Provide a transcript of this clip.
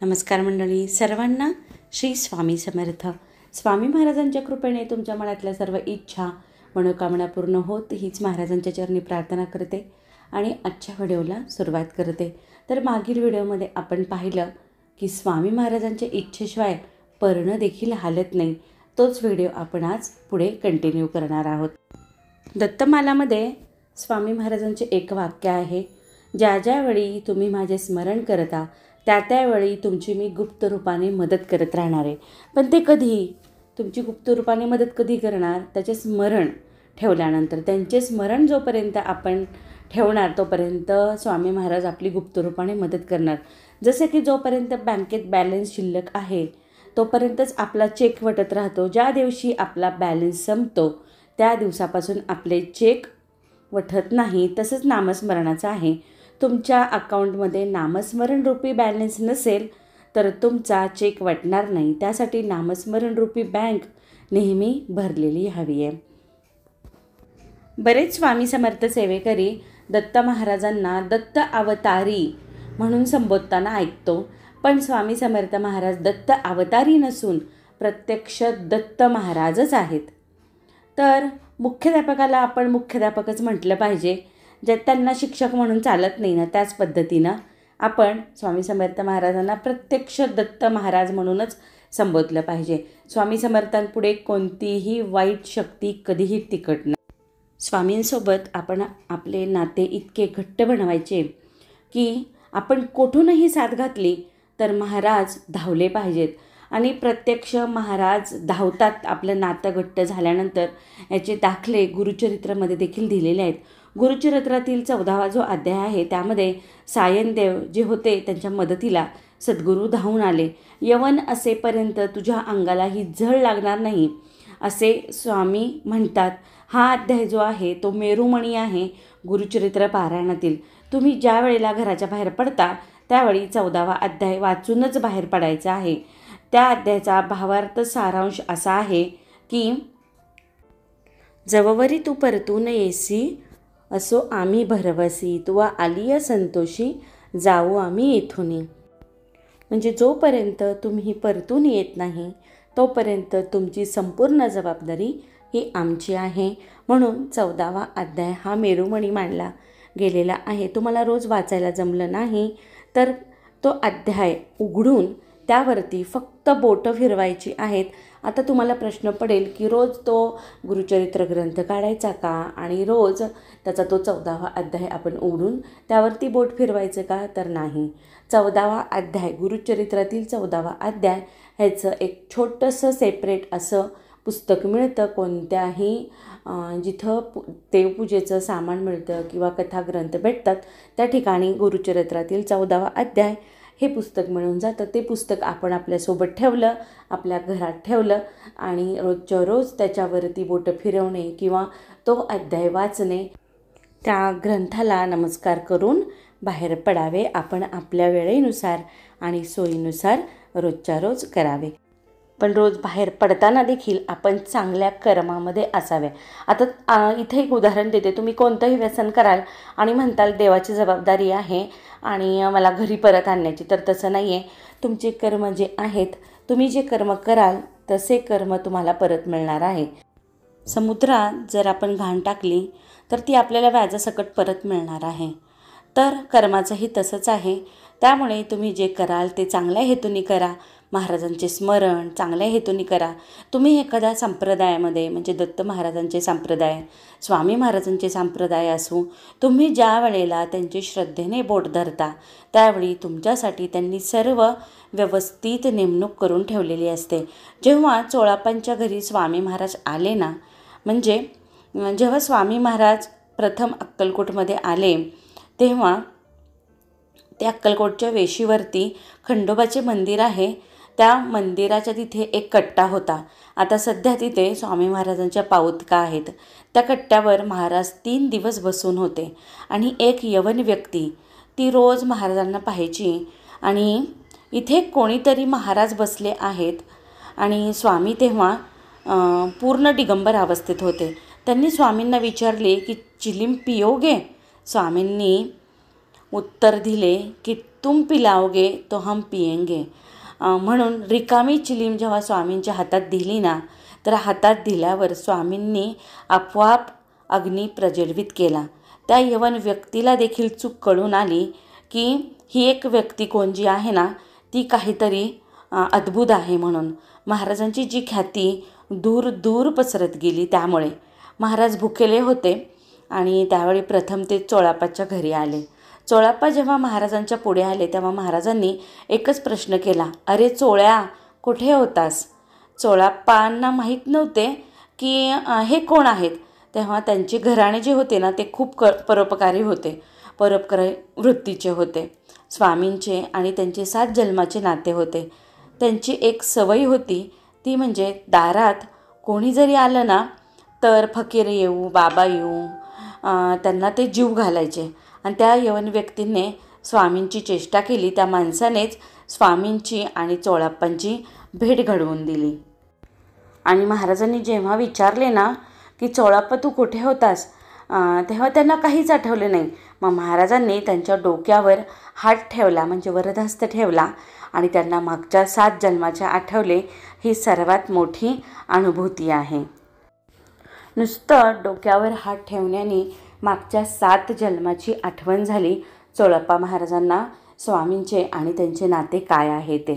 नमस्कार मंडळी, सर्वांना श्री स्वामी समर्थ. स्वामी महाराजांच्या कृपेने तुमच्या मनातल्या सर्व इच्छा मनोकामना पूर्ण होत हीच महाराजांच्या चरणी प्रार्थना करते आणि आजच्या व्हिडिओला सुरुवात करते. तर मागील व्हिडिओमध्ये आपण पाहिलं की स्वामी महाराजांच्या इच्छेशिवाय पर्ण देखील हालत नाही. तोच व्हिडिओ आपण आज पुढे कंटिन्यू करणार आहोत. दत्तमालामध्ये स्वामी महाराजांचे एक वाक्य आहे, ज्या ज्यावेळी तुम्ही माझे स्मरण करता त्या त्यावेळी तुमची मी गुप्त रूपाने मदत करत राहणार आहे. पण ते कधी, तुमची गुप्त रूपाने मदत कधी करणार? त्याचे स्मरण ठेवल्यानंतर. त्यांचे स्मरण जोपर्यंत आपण ठेवणार तोपर्यंत स्वामी महाराज आपली गुप्त रूपाने मदत करणार. जसे की जोपर्यंत बँकेत बॅलन्स शिल्लक आहे तोपर्यंतच आपला चेक वटत राहतो. ज्या दिवशी आपला बॅलन्स संपतो त्या दिवसापासून आपले चेक वटत नाही. तसंच नामस्मरणाचं आहे. तुमच्या अकाउंटमध्ये नामस्मरण रूपी बॅलन्स नसेल तर तुमचा चेक वटणार नाही. त्यासाठी नामस्मरण रूपी बँक नेहमी भरलेली हवी आहे. बरेच स्वामी समर्थ सेवेकरी दत्त महाराजांना दत्त अवतारी म्हणून संबोधताना ऐकतो. पण स्वामी समर्थ महाराज दत्त अवतारी नसून प्रत्यक्ष दत्त महाराजच आहेत. तर मुख्याध्यापकाला आपण मुख्याध्यापकच म्हटलं पाहिजे. जे त्यांना शिक्षक म्हणून चालत नाही ना, त्याच पद्धतीनं आपण स्वामी समर्थ महाराजांना प्रत्यक्ष दत्त महाराज म्हणूनच संबोधलं पाहिजे. स्वामी समर्थांपुढे कोणतीही वाईट शक्ती कधीही टिकत नाही. स्वामींसोबत आपण आपले नाते इतके घट्ट बनवायचे की आपण कुठूनही साथ घातली तर महाराज धावले पाहिजेत. आणि प्रत्यक्ष महाराज धावतात आपलं नातं घट्ट झाल्यानंतर. याचे दाखले गुरुचरित्रामध्ये देखील दिलेले आहेत. गुरुचरित्रातील 14वा जो अध्याय आहे त्यामध्ये सायनदेव जे होते त्यांच्या मदतीला सद्गुरू धावून आले. यवन असेपर्यंत तुझ्या अंगाला ही झळ लागणार नाही असे स्वामी म्हणतात. हा अध्याय जो आहे तो मेरुमणी आहे गुरुचरित्र पारायणातील. तुम्ही ज्या वेळेला घराच्या बाहेर पडता त्यावेळी 14वा अध्याय वाचूनच बाहेर पडायचं आहे. त्या अध्यायाचा भावार्थ सारांश असा आहे की जववरी तू परतून येसी असो आम्ही भरवसी, तुवा आलिया संतोषी जाऊ आम्ही येथून. म्हणजे जोपर्यंत तुम्ही परतून येत नाही तोपर्यंत तुमची संपूर्ण जबाबदारी ही आमची आहे. म्हणून 14वा अध्याय हा मेरुमणी मानला गेलेला आहे. तुम्हाला रोज वाचायला जमलं नाही तर तो अध्याय उघडून त्यावरती फक्त बोटं फिरवायची आहेत. आता तुम्हाला प्रश्न पडेल की रोज तो गुरुचरित्र ग्रंथ काढायचा का आणि रोज त्याचा तो 14वा अध्याय आपण उघडून त्यावरती बोट फिरवायचं का? तर नाही. 14वा अध्याय गुरुचरित्रातील 14वा अध्याय ह्याचं एक छोटंसं सेपरेट असं पुस्तक मिळतं. कोणत्याही जिथं देवपूजेचं सामान मिळतं किंवा कथाग्रंथ भेटतात त्या ठिकाणी गुरुचरित्रातील 14वा अध्याय हे पुस्तक मिळून जातं. ते पुस्तक आपण आपल्यासोबत ठेवलं, आपल्या घरात ठेवलं आणि रोजच्या रोज त्याच्यावरती बोटं फिरवणे किंवा तो अध्याय वाचणे, त्या ग्रंथाला नमस्कार करून बाहेर पडावे. आपण आपल्या वेळेनुसार आणि सोयीनुसार रोजच्या रोज करावे. पण रोज बाहेर पडताना देखील आपण चांगल्या कर्मामध्ये असावे. आता इथे एक उदाहरण देते. तुम्ही कोणतंही व्यसन कराल आणि म्हणताल देवाची जबाबदारी आहे आणि मला घरी परत आणण्याची, तर तसं नाही आहे. तुमचे कर्म जे आहेत, तुम्ही जे कर्म कराल तसे कर्म तुम्हाला परत मिळणार आहे. समुद्रात जर आपण घाण टाकली तर ती आपल्याला व्याजासकट परत मिळणार आहे. तर कर्माचंही तसंच आहे. त्यामुळे तुम्ही जे कराल ते चांगल्या हेतूने करा. महाराजांचे स्मरण चांगल्या हेतूने करा. तुम्ही एखाद्या संप्रदायामध्ये म्हणजे दत्त महाराजांचे संप्रदाय, स्वामी महाराजांचे संप्रदाय असो, तुम्ही ज्या वेळेला त्यांची श्रद्धेने बोट धरता त्यावेळी तुमच्यासाठी त्यांनी सर्व व्यवस्थित नेमणूक करून ठेवलेली असते. जेव्हा चोळाप्पांच्या घरी स्वामी महाराज आले ना, म्हणजे जेव्हा स्वामी महाराज प्रथम अक्कलकोटमध्ये आले तेव्हा ते अक्कलकोटच्या वेशीवरती खंडोबाचे मंदिर आहे. त्या मंदिराच्या तिथे एक कट्टा होता. आता सध्या तिथे स्वामी महाराजांच्या पाऊतका आहेत. त्या कट्ट्यावर महाराज 3 दिवस बसून होते आणि एक यवन व्यक्ती ती रोज महाराजांना पाहायची आणि इथे कोणीतरी महाराज बसले आहेत आणि स्वामी तेव्हा पूर्ण दिगंबर अवस्थेत होते. त्यांनी स्वामींना विचारले की चिलीम पियोगे? स्वामींनी उत्तर दिले की तुम पिलाओगे तो हम पिएंगे. म्हणून रिकामी चिलीम जेव्हा स्वामींच्या हातात दिली ना, तर हातात दिल्यावर स्वामींनी आपोआप अग्नी प्रज्वलित केला. त्या यवन व्यक्तीला देखील चूक कळून आली की ही एक व्यक्ती कोण जी आहे ना, ती काहीतरी अद्भुत आहे म्हणून. महाराजांची जी ख्याती दूर दूर पसरत गेली. त्यामुळे महाराज भुकेले होते आणि त्यावेळी प्रथम ते चोळाप्पाच्या घरी आले. चोळाप्पा जेव्हा महाराजांच्या पुढे आले तेव्हा महाराजांनी एकच प्रश्न केला, अरे चोळ्या, कुठे होतास? चोळाप्पांना माहीत नव्हते की हे कोण आहेत. तेव्हा त्यांचे घराणे जे होते ना, ते खूप परोपकारी होते, परोपकारी वृत्तीचे होते. स्वामींचे आणि त्यांचे 7 जन्माचे नाते होते. त्यांची एक सवय होती, ती म्हणजे दारात कोणी जरी आलं ना, तर फकीर येऊ, बाबा येऊ, त्यांना ते जीव घालायचे. आणि त्या यवन व्यक्तीने स्वामींची चेष्टा केली. त्या माणसानेच स्वामींची आणि चोळाप्पांची भेट घडवून दिली. आणि महाराजांनी जेव्हा विचारले ना की चोळाप्पा तू कुठे होतास, तेव्हा त्यांना काहीच आठवले नाही. मग महाराजांनी त्यांच्या डोक्यावर हात ठेवला, म्हणजे वरदहस्त ठेवला, आणि त्यांना मागच्या 7 जन्माचे आठवले. ही सर्वात मोठी अनुभूती आहे. नुसतं डोक्यावर हात ठेवण्याने मागच्या 7 जन्माची आठवण झाली चोळाप्पा महाराजांना स्वामींचे आणि त्यांचे नाते काय आहे ते.